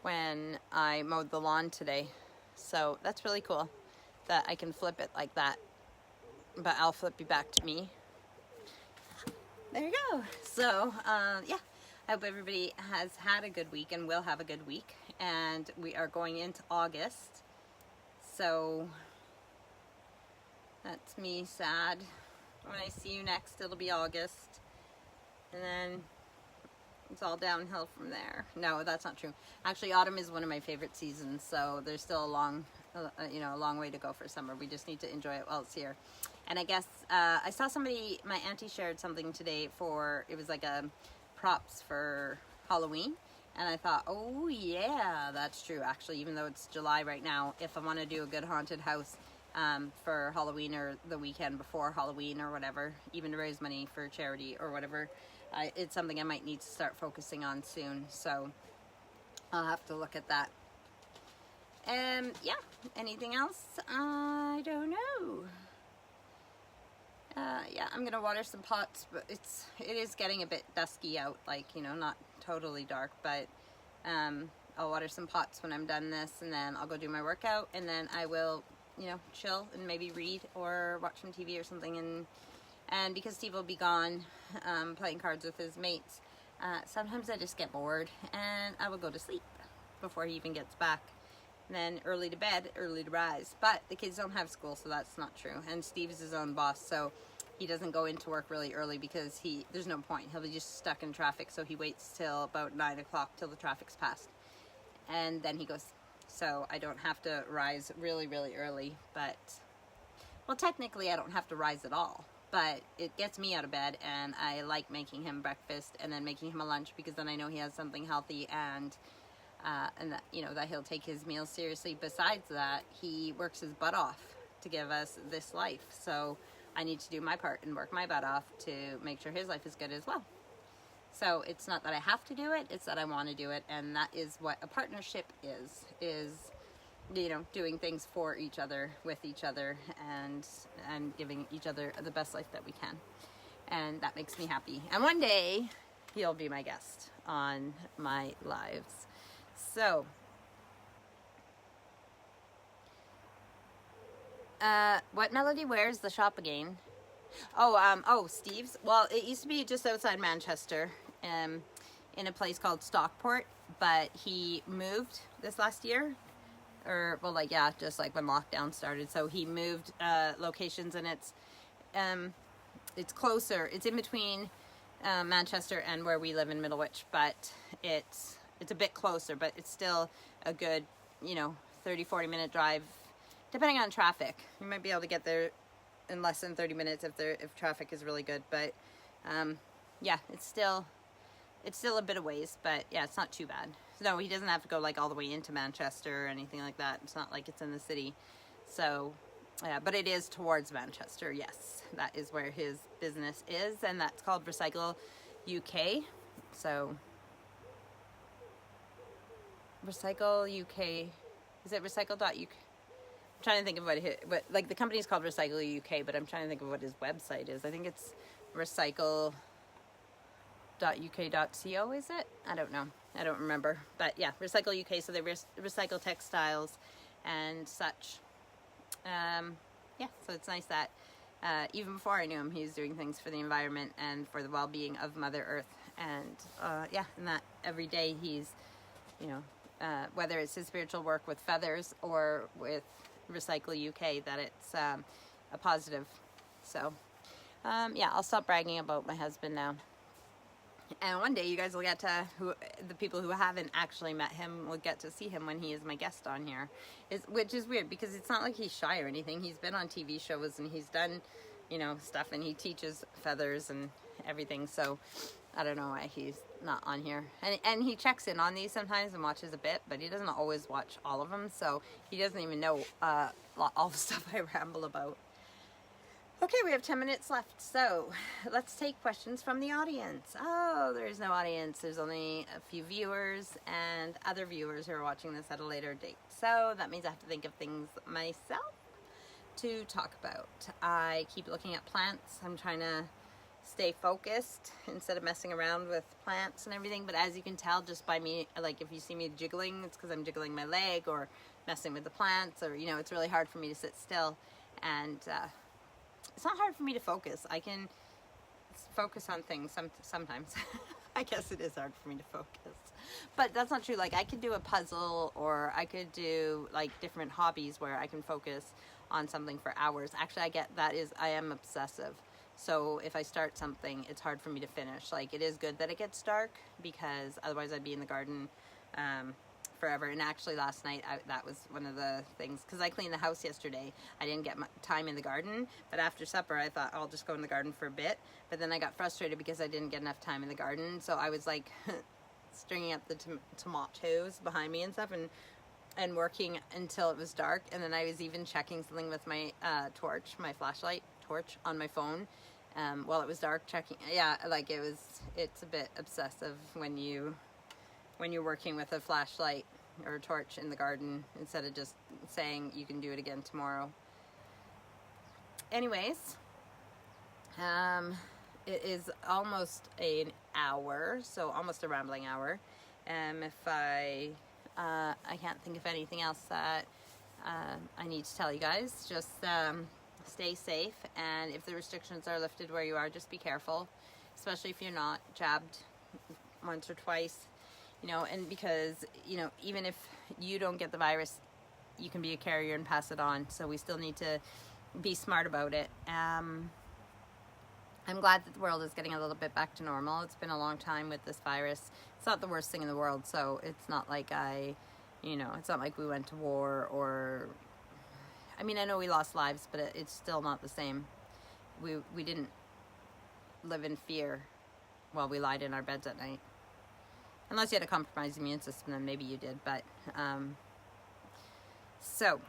when I mowed the lawn today. So that's really cool that I can flip it like that, but I'll flip you back to me. There you go. So yeah, I hope everybody has had a good week and will have a good week, and we are going into August. So that's me sad. When I see you next, it'll be August. And then it's all downhill from there. No, that's not true. Actually, autumn is one of my favorite seasons. So there's still a long way to go for summer. We just need to enjoy it while it's here. And I guess I saw somebody, my auntie shared something today it was like a props for Halloween. And I thought, oh yeah, that's true. Actually, even though it's July right now, if I want to do a good haunted house for Halloween or the weekend before Halloween or whatever, even to raise money for charity or whatever, it's something I might need to start focusing on soon. So I'll have to look at that. Yeah, anything else? I don't know. Yeah, I'm gonna water some pots, but it is getting a bit dusky out, like, not totally dark, but I'll water some pots when I'm done this, and then I'll go do my workout, and then I will, chill and maybe read or watch some TV or something. And because Steve will be gone playing cards with his mates, sometimes I just get bored and I will go to sleep before he even gets back. And then early to bed, early to rise. But the kids don't have school, so that's not true. And Steve's his own boss, so he doesn't go into work really early because there's no point. He'll be just stuck in traffic, so he waits till about 9 o'clock till the traffic's passed. And then he goes. So I don't have to rise really, really early. But, well, technically I don't have to rise at all. But it gets me out of bed, and I like making him breakfast and then making him a lunch, because then I know he has something healthy, and that, that he'll take his meals seriously. Besides that, he works his butt off to give us this life. So I need to do my part and work my butt off to make sure his life is good as well. So it's not that I have to do it, it's that I want to do it. And that is what a partnership is, doing things for each other, with each other, and giving each other the best life that we can. And that makes me happy. And one day he'll be my guest on my lives. So, what Melody wears the shop again? Steve's. Well, it used to be just outside Manchester, in a place called Stockport, but he moved this last year, just like when lockdown started. So he moved locations, and it's closer. It's in between Manchester and where we live in Middlewich, but it's a bit closer, but it's still a good, 30-40 minute drive, depending on traffic. You might be able to get there in less than 30 minutes if traffic is really good, but yeah, it's still a bit of ways, but yeah, it's not too bad. No, he doesn't have to go like all the way into Manchester or anything like that. It's not like it's in the city. So yeah, but it is towards Manchester. Yes, that is where his business is, and that's called RHwL UK. So RHwL UK, is it RHwL.uk? I'm trying to think of what like the company is called RHwL UK, but I'm trying to think of what his website is. I think it's RHwL.uk.co, is it? I don't know. I don't remember. But yeah, RHwL UK, so they recycle textiles and such. Yeah, so it's nice that even before I knew him, he was doing things for the environment and for the well-being of Mother Earth. And yeah, and that every day he's, whether it's his spiritual work with feathers or with RHwL UK, that it's a positive. So yeah, I'll stop bragging about my husband now. And one day you guys will get to, the people who haven't actually met him will get to see him when he is my guest on here. Which is weird because it's not like he's shy or anything. He's been on TV shows and he's done, stuff, and he teaches feathers and everything. So I don't know why he's not on here. And he checks in on these sometimes and watches a bit, but he doesn't always watch all of them. So he doesn't even know all the stuff I ramble about. Okay, we have 10 minutes left, so let's take questions from the audience. Oh, there's no audience. There's only a few viewers and other viewers who are watching this at a later date. So that means I have to think of things myself to talk about. I keep looking at plants. I'm trying to stay focused instead of messing around with plants and everything. But as you can tell just by me, like if you see me jiggling, it's because I'm jiggling my leg or messing with the plants, or, it's really hard for me to sit still. And it's not hard for me to focus. I can focus on things sometimes. I guess it is hard for me to focus. But that's not true. Like I could do a puzzle, or I could do like different hobbies where I can focus on something for hours. Actually, I am obsessive. So if I start something, it's hard for me to finish. Like it is good that it gets dark because otherwise I'd be in the garden forever. And actually last night that was one of the things, because I cleaned the house yesterday. I didn't get time in the garden, but after supper I thought I'll just go in the garden for a bit, but then I got frustrated because I didn't get enough time in the garden, so I was like stringing up the tomatoes behind me and stuff and working until it was dark. And then I was even checking something with my my flashlight torch on my phone while it was dark, checking. Yeah, like it's a bit obsessive when you're working with a flashlight or a torch in the garden instead of just saying you can do it again tomorrow. Anyways, it is almost an hour, so almost a rambling hour. If I can't think of anything else that I need to tell you guys, just stay safe, and if the restrictions are lifted where you are, just be careful, especially if you're not jabbed once or twice. And because, even if you don't get the virus, you can be a carrier and pass it on. So we still need to be smart about it. I'm glad that the world is getting a little bit back to normal. It's been a long time with this virus. It's not the worst thing in the world. So it's not like it's not like we went to war or, I know we lost lives, but it's still not the same. We didn't live in fear while we lied in our beds at night. Unless you had a compromised immune system, then maybe you did. But, so,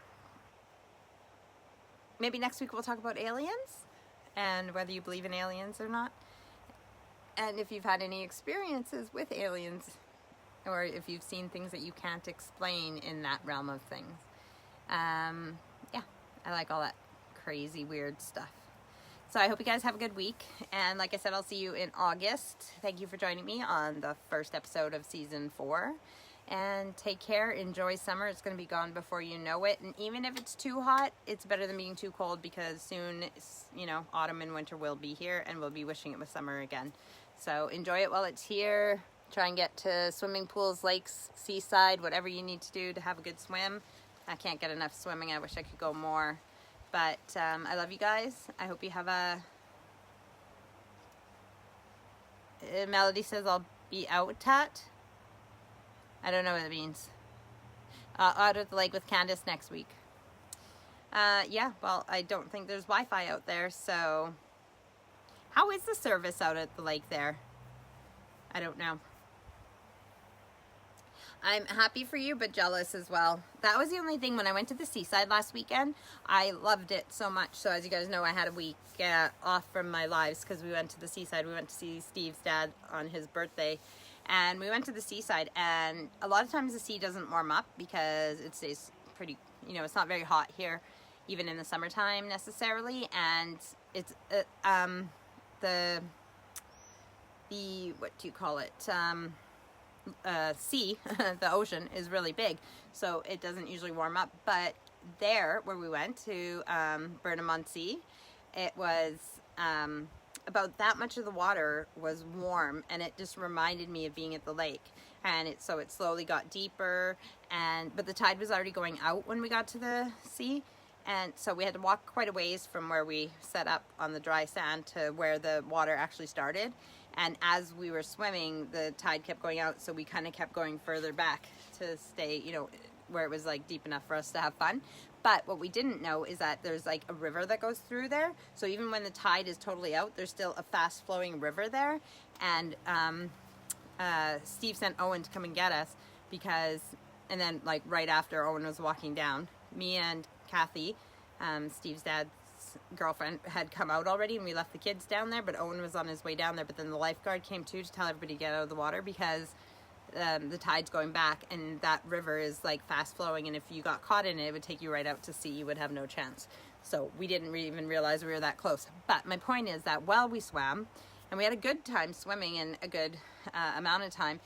maybe next week we'll talk about aliens and whether you believe in aliens or not. And if you've had any experiences with aliens, or if you've seen things that you can't explain in that realm of things. Yeah, I like all that crazy, weird stuff. So I hope you guys have a good week. And like I said, I'll see you in August. Thank you for joining me on the first episode of season 4. And take care. Enjoy summer. It's going to be gone before you know it. And even if it's too hot, it's better than being too cold, because soon, autumn and winter will be here and we'll be wishing it was summer again. So enjoy it while it's here. Try and get to swimming pools, lakes, seaside, whatever you need to do to have a good swim. I can't get enough swimming. I wish I could go more. But I love you guys. I hope you have a Melody says I'll be out at. I don't know what it means. Out at the lake with Candace next week. Yeah, well, I don't think there's Wi-Fi out there, so... How is the service out at the lake there? I don't know. I'm happy for you, but jealous as well. That was the only thing when I went to the seaside last weekend. I loved it so much. So as you guys know, I had a week off from my lives because we went to the seaside. We went to see Steve's dad on his birthday. And we went to the seaside, and a lot of times the sea doesn't warm up because it stays pretty, you know, it's not very hot here, even in the summertime necessarily. And it's, the what do you call it? Sea, the ocean is really big, so it doesn't usually warm up. But there, where we went to Burnham-on-Sea, it was about that much of the water was warm, and it just reminded me of being at the lake. And so it slowly got deeper, but the tide was already going out when we got to the sea, and so we had to walk quite a ways from where we set up on the dry sand to where the water actually started. And as we were swimming, the tide kept going out, so we kind of kept going further back to stay, you know, where it was like deep enough for us to have fun. But what we didn't know is that there's like a river that goes through there. So even when the tide is totally out, there's still a fast flowing river there. And Steve sent Owen to come and get us and then like right after Owen was walking down, me and Kathy, Steve's dad's girlfriend, had come out already, and we left the kids down there, but Owen was on his way down there. But then the lifeguard came too to tell everybody to get out of the water because the tide's going back, and that river is like fast flowing, and if you got caught in it, it would take you right out to sea. You would have no chance. So we didn't even realize we were that close. But my point is that while we swam, and we had a good time swimming and a good amount of time,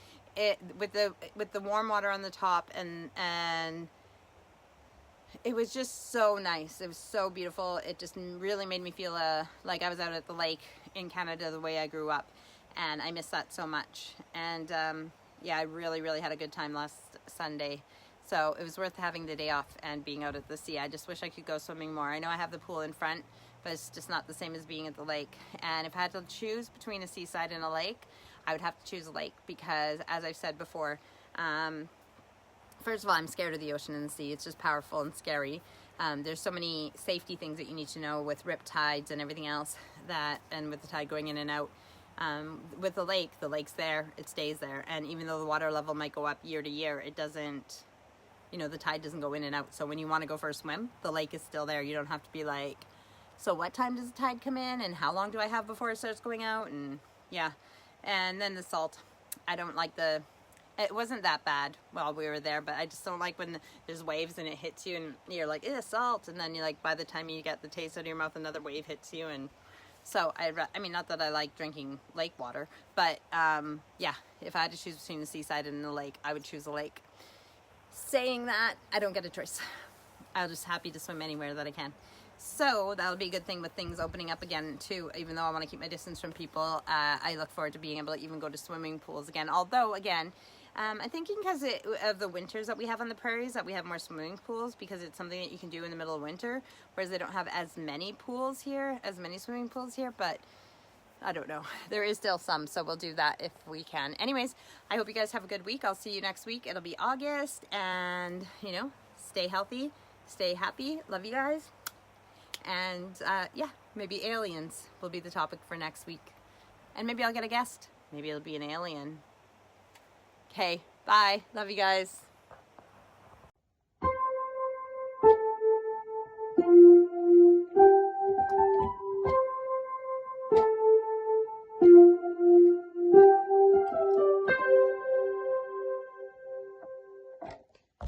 with the warm water on the top, and it was just so nice. It was so beautiful. It just really made me feel like I was out at the lake in Canada the way I grew up, and I miss that so much. And yeah, I really, really had a good time last Sunday. So it was worth having the day off and being out at the sea. I just wish I could go swimming more. I know I have the pool in front, but it's just not the same as being at the lake. And if I had to choose between a seaside and a lake, I would have to choose a lake because, as I've said before, first of all, I'm scared of the ocean and the sea. It's just powerful and scary. There's so many safety things that you need to know with rip tides and everything else, and with the tide going in and out. With the lake's there, it stays there. And even though the water level might go up year to year, it doesn't, you know, the tide doesn't go in and out. So when you want to go for a swim, the lake is still there. You don't have to be like, so what time does the tide come in and how long do I have before it starts going out? And yeah. And then the salt. I don't like it wasn't that bad while we were there, but I just don't like when there's waves and it hits you and you're like, ew, salt. And then you're like, by the time you get the taste out of your mouth, another wave hits you. And so I mean, not that I like drinking lake water, but yeah, if I had to choose between the seaside and the lake, I would choose the lake. Saying that, I don't get a choice. I'm just happy to swim anywhere that I can. So that'll be a good thing with things opening up again too. Even though I want to keep my distance from people, I look forward to being able to even go to swimming pools again. Although again, I'm thinking because of the winters that we have on the prairies, that we have more swimming pools because it's something that you can do in the middle of winter, whereas they don't have as many pools here, as many swimming pools here. But I don't know. There is still some, so we'll do that if we can. Anyways, I hope you guys have a good week. I'll see you next week. It'll be August, and you know, stay healthy, stay happy. Love you guys. And yeah, maybe aliens will be the topic for next week. And maybe I'll get a guest. Maybe it'll be an alien. Okay, bye. Love you guys.